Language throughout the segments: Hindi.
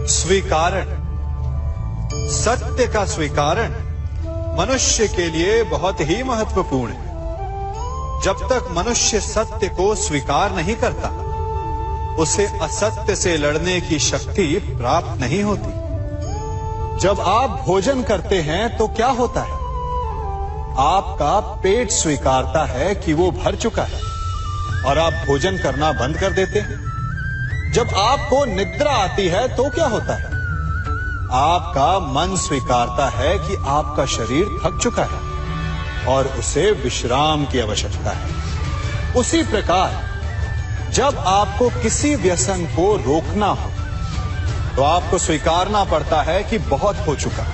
स्वीकारण, सत्य का स्वीकारण मनुष्य के लिए बहुत ही महत्वपूर्ण है। जब तक मनुष्य सत्य को स्वीकार नहीं करता, उसे असत्य से लड़ने की शक्ति प्राप्त नहीं होती। जब आप भोजन करते हैं तो क्या होता है? आपका पेट स्वीकारता है कि वो भर चुका है और आप भोजन करना बंद कर देते हैं। जब आपको निद्रा आती है तो क्या होता है? आपका मन स्वीकारता है कि आपका शरीर थक चुका है और उसे विश्राम की आवश्यकता है। उसी प्रकार जब आपको किसी व्यसन को रोकना हो तो आपको स्वीकारना पड़ता है कि बहुत हो चुका,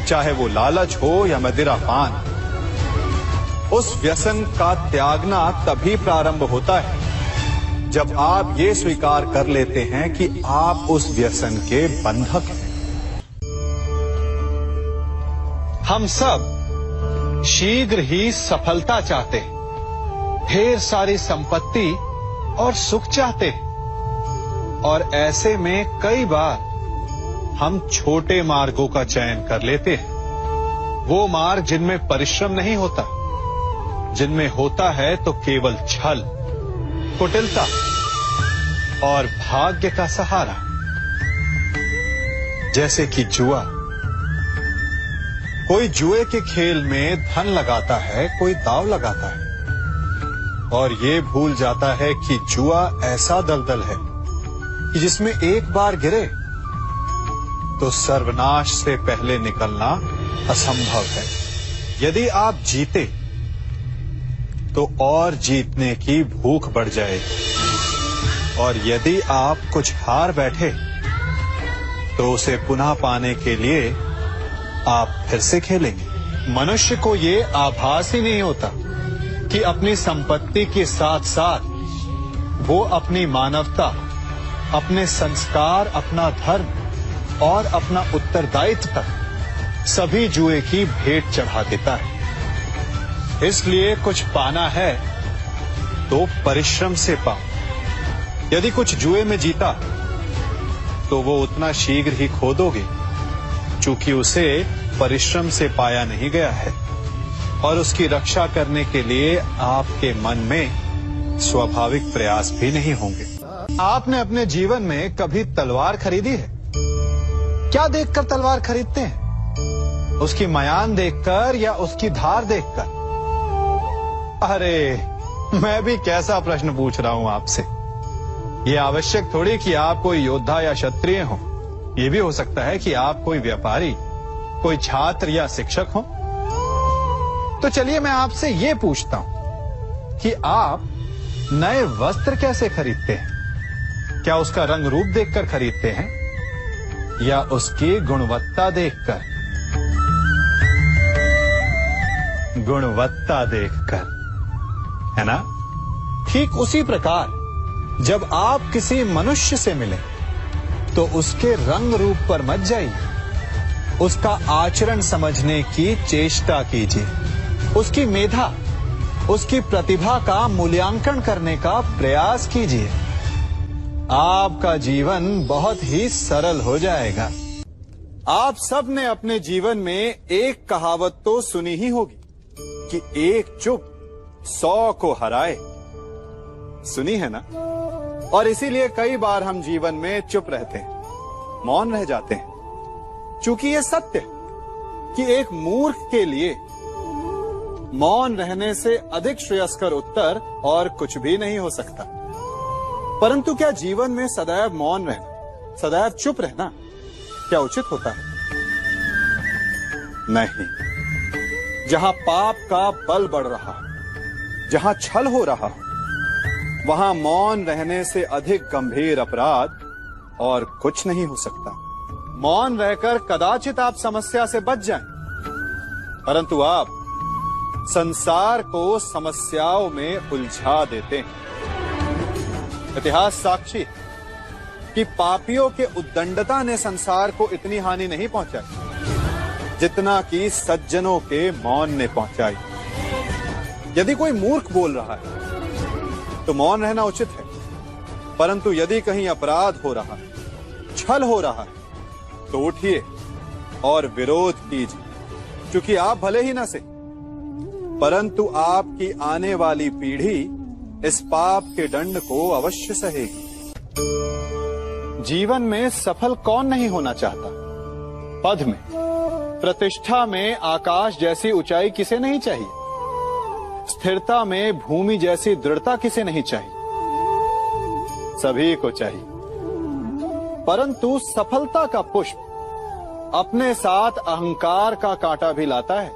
चाहे वो लालच हो या मदिरापान। उस व्यसन का त्यागना तभी प्रारंभ होता है जब आप ये स्वीकार कर लेते हैं कि आप उस व्यसन के बंधक हैं। हम सब शीघ्र ही सफलता चाहते हैं, ढेर सारी संपत्ति और सुख चाहते हैं, और ऐसे में कई बार हम छोटे मार्गों का चयन कर लेते हैं। वो मार्ग जिनमें परिश्रम नहीं होता, जिनमें होता है तो केवल छल, कुटिलता और भाग्य का सहारा। जैसे कि जुआ। कोई जुए के खेल में धन लगाता है, कोई दांव लगाता है और ये भूल जाता है कि जुआ ऐसा दलदल है कि जिसमें एक बार गिरे तो सर्वनाश से पहले निकलना असंभव है। यदि आप जीते तो और जीतने की भूख बढ़ जाएगी, और यदि आप कुछ हार बैठे तो उसे पुनः पाने के लिए आप फिर से खेलेंगे। मनुष्य को ये आभास ही नहीं होता कि अपनी संपत्ति के साथ साथ वो अपनी मानवता, अपने संस्कार, अपना धर्म और अपना उत्तरदायित्व तक सभी जुए की भेंट चढ़ा देता है। इसलिए कुछ पाना है तो परिश्रम से पाओ। यदि कुछ जुए में जीता तो वो उतना शीघ्र ही खो दोगे, चूंकि उसे परिश्रम से पाया नहीं गया है, और उसकी रक्षा करने के लिए आपके मन में स्वाभाविक प्रयास भी नहीं होंगे। आपने अपने जीवन में कभी तलवार खरीदी है? क्या देखकर तलवार खरीदते हैं? उसकी मयान देखकर या उसकी धार देखकर? अरे, मैं भी कैसा प्रश्न पूछ रहा हूं आपसे। ये आवश्यक थोड़ी कि आप कोई योद्धा या क्षत्रिय हो। ये भी हो सकता है कि आप कोई व्यापारी, कोई छात्र या शिक्षक हो। तो चलिए मैं आपसे ये पूछता हूं कि आप नए वस्त्र कैसे खरीदते हैं? क्या उसका रंग रूप देखकर खरीदते हैं या उसकी गुणवत्ता देखकर? गुणवत्ता देखकर, है ना? ठीक उसी प्रकार जब आप किसी मनुष्य से मिले तो उसके रंग रूप पर मत जाइए, उसका आचरण समझने की चेष्टा कीजिए, उसकी मेधा, उसकी प्रतिभा का मूल्यांकन करने का प्रयास कीजिए। आपका जीवन बहुत ही सरल हो जाएगा। आप सब ने अपने जीवन में एक कहावत तो सुनी ही होगी कि एक चुप 100 को हराए। सुनी है ना? और इसीलिए कई बार हम जीवन में चुप रहते हैं, मौन रह जाते हैं, क्योंकि ये सत्य है कि एक मूर्ख के लिए मौन रहने से अधिक श्रेयस्कर उत्तर और कुछ भी नहीं हो सकता। परंतु क्या जीवन में सदैव मौन रहना, सदैव चुप रहना क्या उचित होता है? नहीं। जहां पाप का बल बढ़ रहा, जहां छल हो रहा, वहां मौन रहने से अधिक गंभीर अपराध और कुछ नहीं हो सकता। मौन रहकर कदाचित आप समस्या से बच जाएं, परंतु आप संसार को समस्याओं में उलझा देते हैं। इतिहास साक्षी है कि पापियों के उद्दंडता ने संसार को इतनी हानि नहीं पहुंचाई जितना कि सज्जनों के मौन ने पहुंचाई। यदि कोई मूर्ख बोल रहा है तो मौन रहना उचित है, परंतु यदि कहीं अपराध हो रहा छल हो रहा है तो उठिए और विरोध कीजिए, क्योंकि आप भले ही न सही परंतु आपकी आने वाली पीढ़ी इस पाप के दंड को अवश्य सहेगी। जीवन में सफल कौन नहीं होना चाहता? पद में, प्रतिष्ठा में आकाश जैसी ऊंचाई किसे नहीं चाहिए? स्थिरता में भूमि जैसी दृढ़ता किसे नहीं चाहिए? सभी को चाहिए। परंतु सफलता का पुष्प अपने साथ अहंकार का कांटा भी लाता है।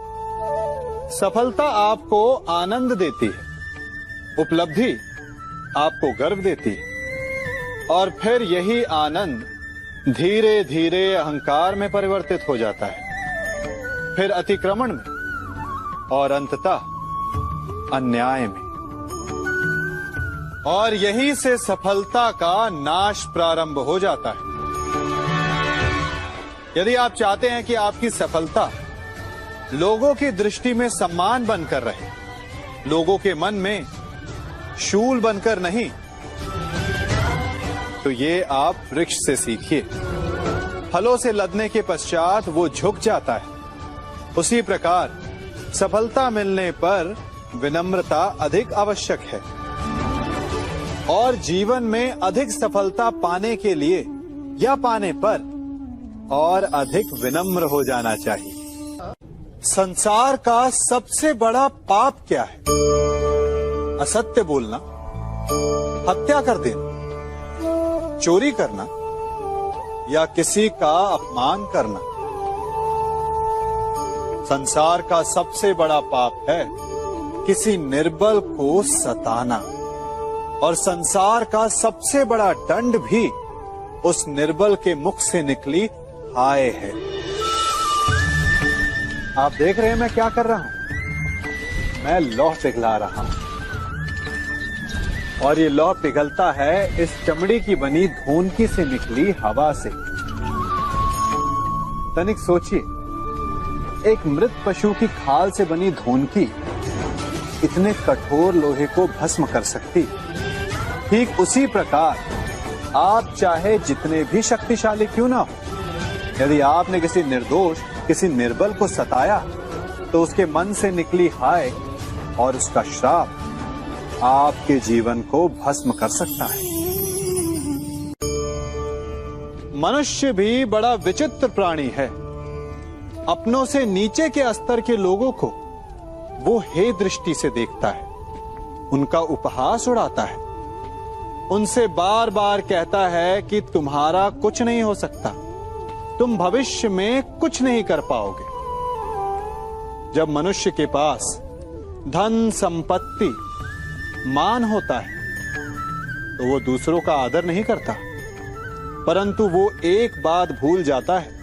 सफलता आपको आनंद देती है, उपलब्धि आपको गर्व देती है, और फिर यही आनंद धीरे धीरे अहंकार में परिवर्तित हो जाता है, फिर अतिक्रमण में और अंततः अन्याय में। और यहीं से सफलता का नाश प्रारंभ हो जाता है। यदि आप चाहते हैं कि आपकी सफलता लोगों की दृष्टि में सम्मान बनकर रहे, लोगों के मन में शूल बनकर नहीं, तो ये आप वृक्ष से सीखिए। फलों से लदने के पश्चात वो झुक जाता है। उसी प्रकार सफलता मिलने पर विनम्रता अधिक आवश्यक है, और जीवन में अधिक सफलता पाने के लिए या पाने पर और अधिक विनम्र हो जाना चाहिए। संसार का सबसे बड़ा पाप क्या है? असत्य बोलना, हत्या कर देना, चोरी करना या किसी का अपमान करना। संसार का सबसे बड़ा पाप है किसी निर्बल को सताना, और संसार का सबसे बड़ा दंड भी उस निर्बल के मुख से निकली हाय है। आप देख रहे हैं मैं क्या कर रहा हूं? मैं लौह पिघला रहा हूं, और ये लौह पिघलता है इस चमड़ी की बनी धोनकी से निकली हवा से। तनिक सोचिए, एक मृत पशु की खाल से बनी धोनकी इतने कठोर लोहे को भस्म कर सकती। ठीक उसी प्रकार आप चाहे जितने भी शक्तिशाली क्यों ना हो, यदि आपने किसी निर्दोष, किसी निर्बल को सताया, तो उसके मन से निकली हाय और उसका श्राप आपके जीवन को भस्म कर सकता है। मनुष्य भी बड़ा विचित्र प्राणी है। अपनों से नीचे के स्तर के लोगों को वो हे दृष्टि से देखता है, उनका उपहास उड़ाता है, उनसे बार बार कहता है कि तुम्हारा कुछ नहीं हो सकता, तुम भविष्य में कुछ नहीं कर पाओगे। जब मनुष्य के पास धन, संपत्ति, मान होता है तो वो दूसरों का आदर नहीं करता, परंतु वो एक बात भूल जाता है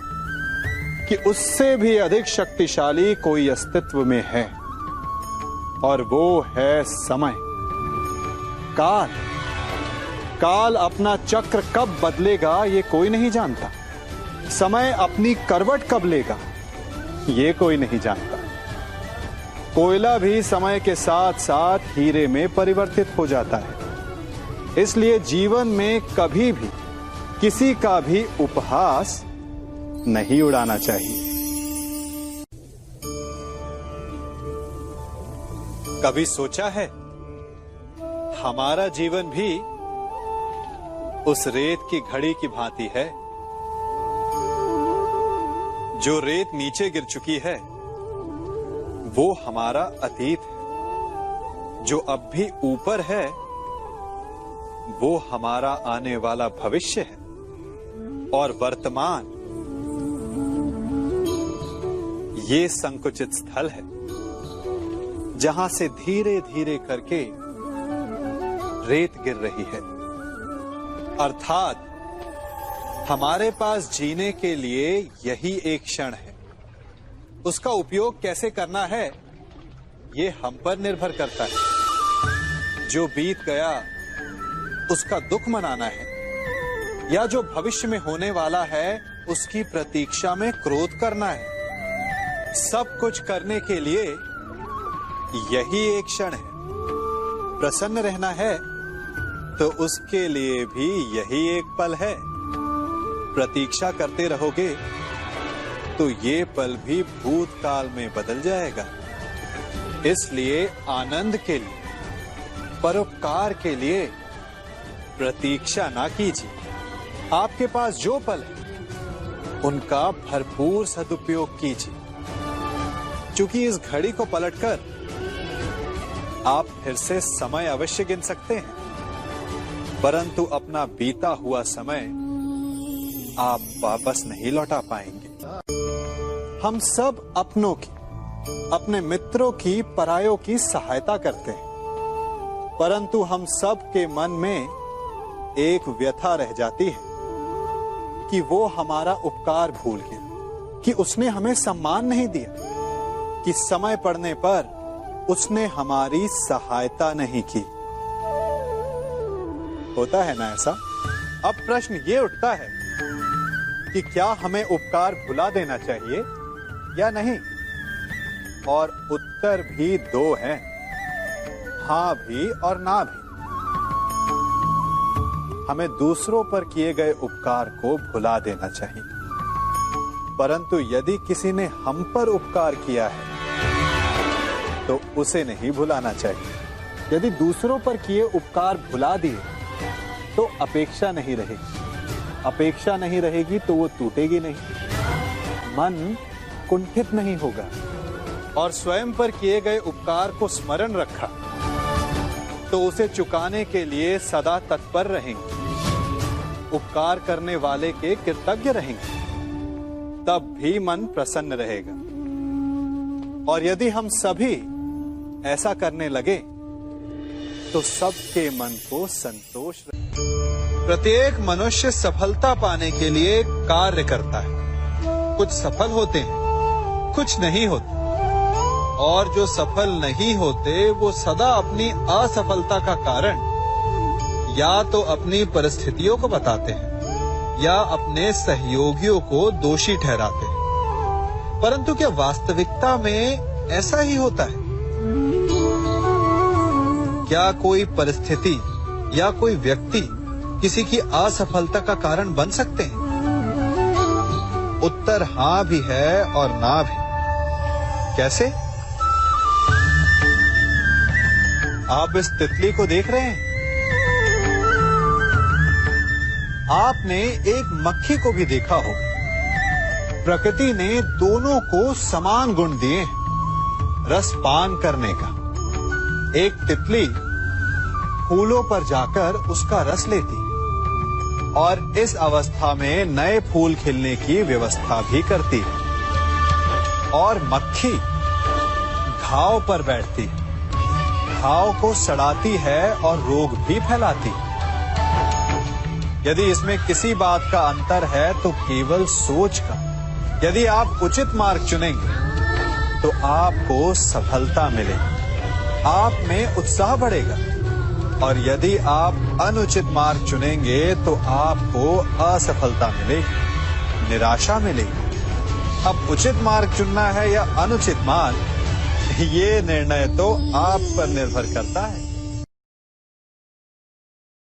कि उससे भी अधिक शक्तिशाली कोई अस्तित्व में है, और वो है समय, काल। काल अपना चक्र कब बदलेगा ये कोई नहीं जानता। समय अपनी करवट कब लेगा ये कोई नहीं जानता। कोयला भी समय के साथ साथ हीरे में परिवर्तित हो जाता है। इसलिए जीवन में कभी भी किसी का भी उपहास नहीं उड़ाना चाहिए। कभी सोचा है हमारा जीवन भी उस रेत की घड़ी की भांति है? जो रेत नीचे गिर चुकी है वो हमारा अतीत है, जो अब भी ऊपर है वो हमारा आने वाला भविष्य है, और वर्तमान ये संकुचित स्थल है जहां से धीरे धीरे करके रेत गिर रही है। अर्थात हमारे पास जीने के लिए यही एक क्षण है। उसका उपयोग कैसे करना है ये हम पर निर्भर करता है। जो बीत गया उसका दुख मनाना है, या जो भविष्य में होने वाला है उसकी प्रतीक्षा में क्रोध करना है। सब कुछ करने के लिए यही एक क्षण है। प्रसन्न रहना है तो उसके लिए भी यही एक पल है। प्रतीक्षा करते रहोगे तो ये पल भी भूतकाल में बदल जाएगा। इसलिए आनंद के लिए, परोपकार के लिए प्रतीक्षा ना कीजिए। आपके पास जो पल है उनका भरपूर सदुपयोग कीजिए, क्योंकि इस घड़ी को पलटकर आप फिर से समय अवश्य गिन सकते हैं, परंतु अपना बीता हुआ समय आप वापस नहीं लौटा पाएंगे। हम सब अपनों की, अपने मित्रों की, परायों की सहायता करते हैं, परंतु हम सब के मन में एक व्यथा रह जाती है कि वो हमारा उपकार भूल गया, कि उसने हमें सम्मान नहीं दिया, कि समय पड़ने पर उसने हमारी सहायता नहीं की। होता है ना ऐसा? अब प्रश्न ये उठता है कि क्या हमें उपकार भुला देना चाहिए या नहीं? और उत्तर भी दो हैं, हां भी और ना भी। हमें दूसरों पर किए गए उपकार को भुला देना चाहिए, परंतु यदि किसी ने हम पर उपकार किया है तो उसे नहीं भुलाना चाहिए। यदि दूसरों पर किए उपकार भुला दिए तो अपेक्षा नहीं रहेगी। अपेक्षा नहीं रहेगी तो वो टूटेगी नहीं, मन कुंठित नहीं होगा, और स्वयं पर किए गए उपकार को स्मरण रखा तो उसे चुकाने के लिए सदा तत्पर रहेंगे, उपकार करने वाले के कृतज्ञ रहेंगे, तब भी मन प्रसन्न रहेगा। और यदि हम सभी ऐसा करने लगे तो सबके मन को संतोष रहे। प्रत्येक मनुष्य सफलता पाने के लिए कार्य करता है। कुछ सफल होते हैं, कुछ नहीं होते, और जो सफल नहीं होते वो सदा अपनी असफलता का कारण या तो अपनी परिस्थितियों को बताते हैं या अपने सहयोगियों को दोषी ठहराते हैं। परंतु क्या वास्तविकता में ऐसा ही होता है? क्या कोई परिस्थिति या कोई व्यक्ति किसी की असफलता का कारण बन सकते हैं? उत्तर हां भी है और ना भी। कैसे? आप इस तितली को देख रहे हैं? आपने एक मक्खी को भी देखा होगा। प्रकृति ने दोनों को समान गुण दिए हैं रस पान करने का। एक तितली फूलों पर जाकर उसका रस लेती और इस अवस्था में नए फूल खिलने की व्यवस्था भी करती है, और मक्खी घाव पर बैठती है, घाव को सड़ाती है और रोग भी फैलाती है। यदि इसमें किसी बात का अंतर है तो केवल सोच का। यदि आप उचित मार्ग चुनेंगे तो आपको सफलता मिलेगी, आप में उत्साह बढ़ेगा, और यदि आप अनुचित मार्ग चुनेंगे तो आपको असफलता मिलेगी, निराशा मिलेगी। अब उचित मार्ग चुनना है या अनुचित मार्ग, ये निर्णय तो आप पर निर्भर करता है।